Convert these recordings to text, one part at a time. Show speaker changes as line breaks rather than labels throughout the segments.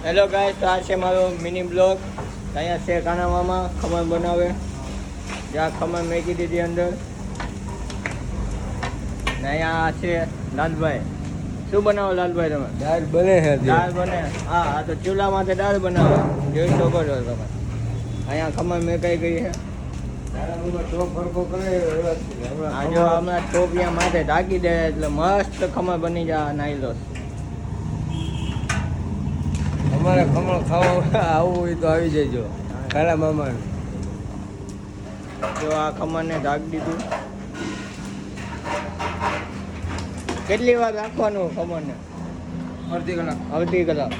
Hello guys, તો આ છે મારો મિની બ્લોગ. અહીંયા છે કાના મામા ખમણ બનાવે. જ્યાં ખમણ મેકી દીધી અંદર. ને અહીંયા છે લાલભાઈ. શું બનાવો લાલભાઈ તમે?
દાળ બને છે.
દાળ બને. હા, આ તો ચૂલામાંથી દાળ બનાવે. જોઈ શકો છો તમે. અહીંયા ખમણ મેકાઈ ગઈ છે.
ટોપ ફરકો કરે
આ જો હમણાં ટોપિયા માથે ઢાંકી દે એટલે મસ્ત ખમણ બની જાય. નાઈ લો.
અમારે ખમણ ખાવા આવું હોય તો આવી જજો કાલા મામા.
જો આ ખમણને ઢાંકી દીધું. કેટલી વાર રાખવાનું ખમણને?
અડધી કલાક.
અડધી કલાક.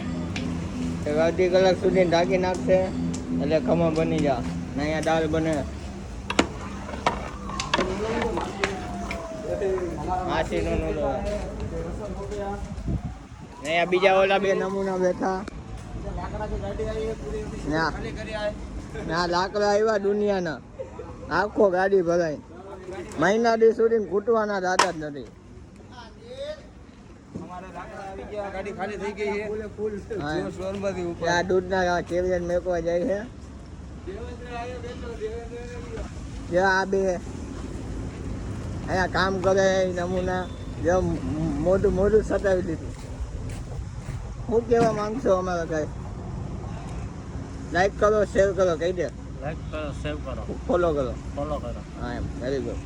અડધી કલાક સુધી ઢાંકી નાખશે એટલે ખમણ બની જાય. ને અહીંયા દાળ બને. માસીનો નોલો. અહીંયા બીજા ઓલા બે નમૂના બેઠા. ના લાકડા આવ્યા દુનિયાના. આખો ગાડી ભરાય. મહિના દી સુધી કૂટવાના દાદા જ નથી.
ગાડી ખાલી થઈ ગઈ છે.
આ દૂધના કેરિયર મેકવા જાય છે. આ બે અહીંયા કામ કરે નમૂના. મોઢું મોઢું સતાવી દીધું. શું કહેવા માંગશો અમારા કઈ? લાઈક કરો, શેર કરો, કહી દે.
લાઈક કરો, સેવ કરો,
ફોલો કરો.
ફોલો કરો.
હા, એમ વેરી ગુડ.